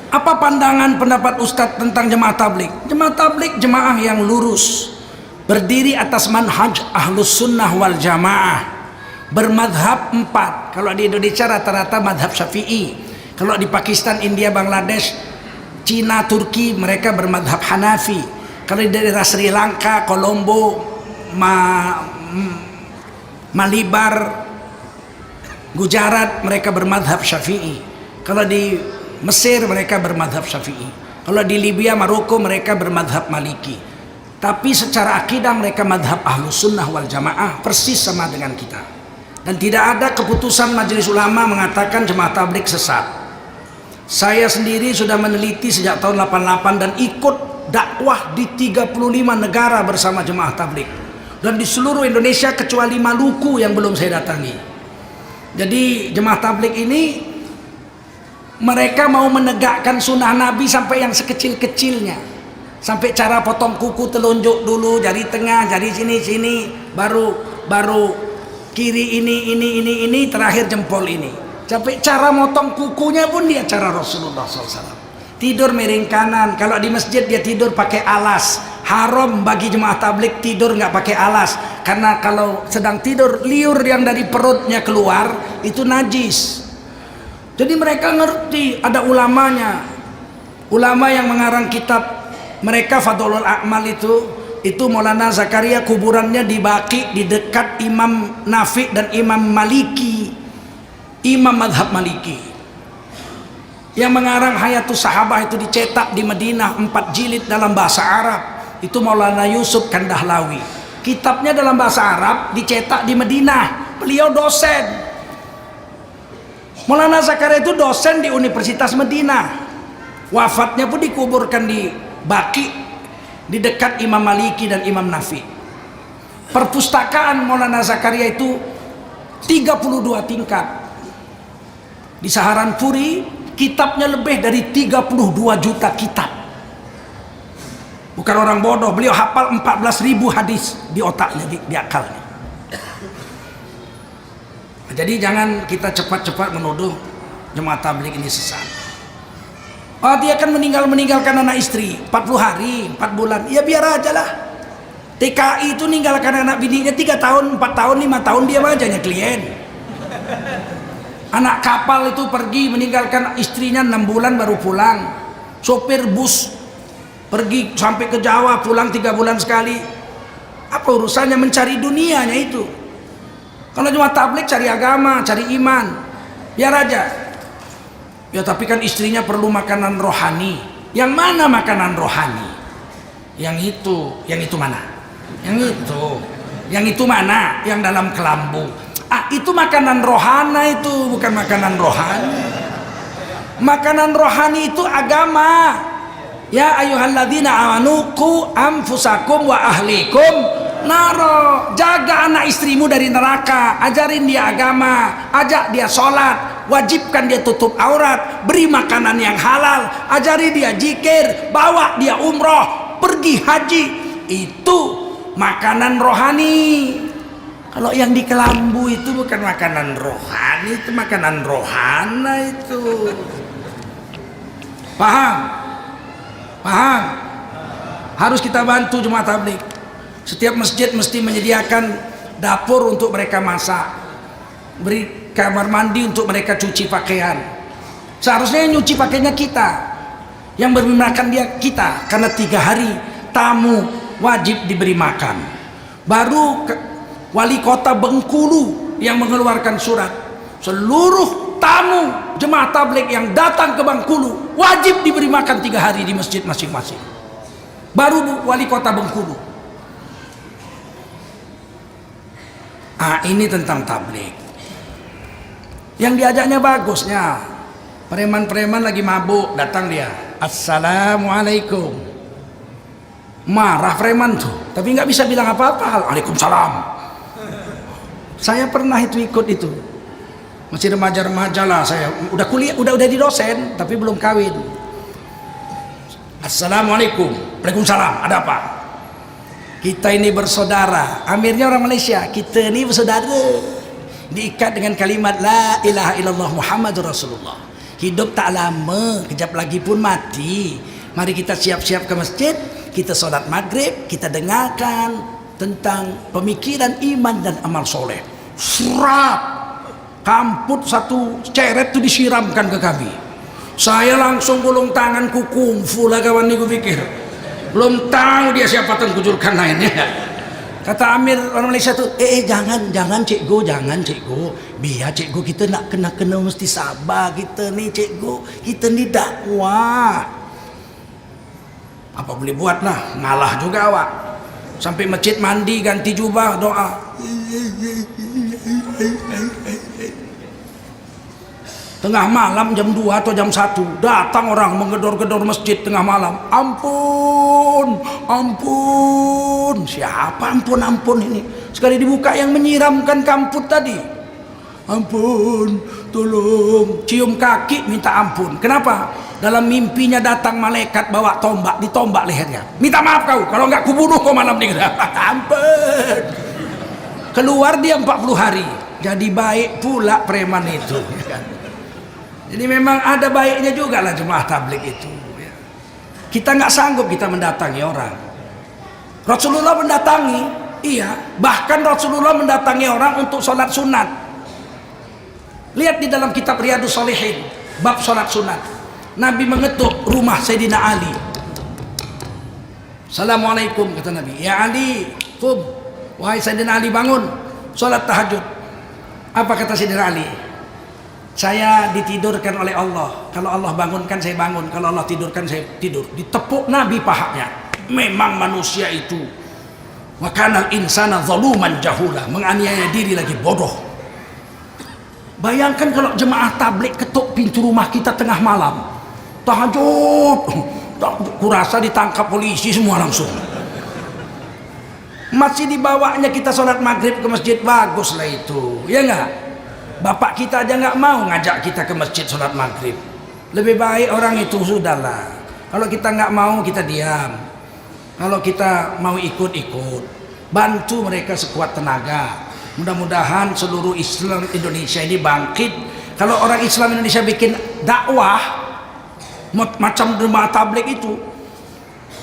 Apa pandangan pendapat Ustadz tentang jemaah tablik? Jemaah tablik jemaah yang lurus, berdiri atas manhaj ahlus sunnah wal jamaah, bermadhab 4. Kalau di Indonesia rata-rata madhab syafi'i. Kalau di Pakistan, India, Bangladesh, Cina, Turki, mereka bermadhab Hanafi. Kalau di daerah Sri Lanka, Kolombo, Malibar, Gujarat, mereka bermadhab Syafi'i. Kalau di Mesir, mereka bermadhab Syafi'i. Kalau di Libya, Maroko, mereka bermadhab Maliki. Tapi secara akidah mereka madhab ahlus sunnah wal jamaah, persis sama dengan kita. Dan tidak ada keputusan majelis ulama mengatakan jemaah tablik sesat. Saya sendiri sudah meneliti sejak tahun 88 dan ikut dakwah di 35 negara bersama jemaah tablik. Dan di seluruh Indonesia kecuali Maluku yang belum saya datangi. Jadi jemaah tablik ini mereka mau menegakkan sunnah Nabi sampai yang sekecil-kecilnya. Sampai cara potong kuku telunjuk dulu, jari tengah, jari sini, baru kiri ini, terakhir jempol ini. Sampai cara motong kukunya pun dia cara Rasulullah SAW. Tidur miring kanan. Kalau di masjid dia tidur pakai alas. Haram bagi jemaah tablik tidur nggak pakai alas, karena kalau sedang tidur liur yang dari perutnya keluar itu najis. Jadi mereka ngerti, ada ulamanya, ulama yang mengarang kitab mereka Fadlul A'mal itu Maulana Zakaria, kuburannya di Baqi di dekat Imam Nafi dan Imam Maliki, Imam madhab Maliki. Yang mengarang Hayatus Sahabah itu dicetak di Madinah 4 jilid dalam bahasa Arab, itu Maulana Yusuf Kandahlawi. Kitabnya dalam bahasa Arab dicetak di Madinah, beliau dosen. Maulana Zakaria itu dosen di Universitas Madinah. Wafatnya pun dikuburkan di Baqi di dekat Imam Maliki dan Imam Nafi. Perpustakaan Maulana Zakaria itu 32 tingkat. Di Saharanpuri kitabnya lebih dari 32 juta kitab. Bukan orang bodoh, beliau hafal 14.000 hadis di otaknya, di akalnya. Jadi jangan kita cepat-cepat menuduh jemaah tabligh ini sesat. Oh, dia akan meninggalkan anak istri 40 hari, 4 bulan. Ya biar aja lah. TKI itu ninggalkan anak bininya 3 tahun, 4 tahun, 5 tahun, dia aja klien. Anak kapal itu pergi meninggalkan istrinya 6 bulan baru pulang. Sopir bus pergi sampai ke Jawa, pulang 3 bulan sekali. Apa urusannya mencari dunianya itu? Kalau cuma tabligh cari agama, cari iman, biar aja. Ya tapi kan istrinya perlu makanan rohani. Yang mana makanan rohani? Yang itu mana? Yang itu mana? Yang dalam kelambu. Itu makanan rohana, itu bukan makanan rohani. Makanan rohani itu agama. Ya ayyuhalladzina amanu qu anfusakum wa ahlikum naro. Jaga anak istrimu dari neraka, ajarin dia agama, ajak dia sholat, wajibkan dia tutup aurat, beri makanan yang halal, ajari dia zikir, bawa dia umroh, pergi haji. Itu makanan rohani. Kalau yang di kelambu itu bukan makanan rohani, itu makanan rohana itu. Paham? Harus kita bantu jemaah tabligh. Setiap masjid mesti menyediakan dapur untuk mereka masak, beri kamar mandi untuk mereka cuci pakaian. Seharusnya yang nyuci pakaiannya kita, yang beri makan dia kita, karena 3 hari tamu wajib diberi makan. Baru wali kota Bengkulu yang mengeluarkan surat, seluruh tamu jemaah tabligh yang datang ke Bengkulu wajib diberi makan 3 hari di masjid masing-masing. Baru wali kota Bengkulu. Ini tentang tabligh. Yang diajaknya bagusnya, preman-preman lagi mabuk, datang dia, assalamualaikum. Marah preman tuh, tapi nggak bisa bilang apa-apa. Waalaikumsalam. Saya pernah ikut itu. Masih remaja-remaja lah saya. Udah kuliah, udah di dosen, tapi belum kawin. Assalamualaikum. Waalaikumsalam. Ada apa? Kita ini bersaudara. Amirnya orang Malaysia. Kita ini bersaudara. Diikat dengan kalimat La ilaha illallah Muhammadur Rasulullah. Hidup tak lama, kejap lagi pun mati. Mari kita siap-siap ke masjid, kita sholat maghrib, kita dengarkan tentang pemikiran iman dan amal soleh. Serap, kamput satu ceret itu disiramkan ke kami. Saya langsung gulung tanganku kungfu lah kawan ni, ku pikir belum tahu dia siapa tan kujulkan lainnya. Kata Amir orang Malaysia tuh, jangan cikgu, jangan cikgu, biar cikgu kita nak kena mesti sabar kita ni cikgu, kita ni dakwah. Apa boleh buat lah, ngalah juga awak. Sampai masjid mandi ganti jubah doa. Tengah malam jam 2 atau jam 1 datang orang menggedor-gedor masjid tengah malam. Ampun, ampun. Siapa ampun ini? Sekali dibuka yang menyiramkan kamput tadi. Ampun, tolong. Cium kaki minta ampun. Kenapa? Dalam mimpinya datang malaikat bawa tombak, ditombak lehernya. Minta maaf kau, kalau enggak kubunuh kau malam ini. Ampun. Keluar dia 40 hari. Jadi baik pula preman itu. Jadi memang ada baiknya juga lah jemaah tabligh itu. Kita nggak sanggup kita mendatangi orang. Rasulullah mendatangi, iya. Bahkan Rasulullah mendatangi orang untuk sholat sunat. Lihat di dalam kitab Riyadhus Shalihin, bab sholat sunat. Nabi mengetuk rumah Sayyidina Ali. Assalamualaikum kata Nabi. Ya Ali, qum. Wahai Sayyidina Ali, bangun. Sholat tahajud. Apa kata Sayyidina Ali? Saya ditidurkan oleh Allah. Kalau Allah bangunkan saya bangun, kalau Allah tidurkan saya tidur. Ditepuk Nabi pahanya. Memang manusia itu wa kanal insana zaluman jahula, menganiaya diri lagi bodoh. Bayangkan kalau jemaah tabligh ketuk pintu rumah kita tengah malam. Tahajud. Kurasa ditangkap polisi semua langsung. Masih dibawanya kita sholat maghrib ke masjid, bagus lah itu. Ya enggak? Bapak kita aja nggak mau ngajak kita ke masjid sholat maghrib. Lebih baik orang itu sudahlah. Kalau kita nggak mau, kita diam. Kalau kita mau ikut-ikut, bantu mereka sekuat tenaga. Mudah-mudahan seluruh Islam Indonesia ini bangkit. Kalau orang Islam Indonesia bikin dakwah macam jemaah tabligh itu,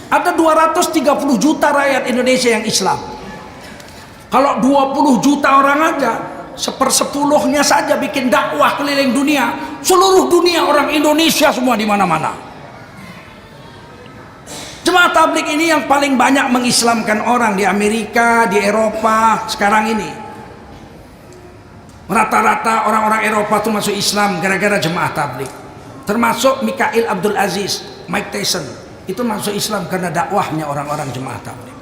ada 230 juta rakyat Indonesia yang Islam. Kalau 20 juta orang aja, 1/10 saja bikin dakwah keliling dunia, seluruh dunia orang Indonesia semua di mana-mana. Jemaah tabligh ini yang paling banyak mengislamkan orang di Amerika, di Eropa sekarang ini. Rata-rata orang-orang Eropa itu masuk Islam gara-gara jemaah tabligh. Termasuk Mikhail Abdul Aziz, Mike Tyson, itu masuk Islam karena dakwahnya orang-orang jemaah tabligh.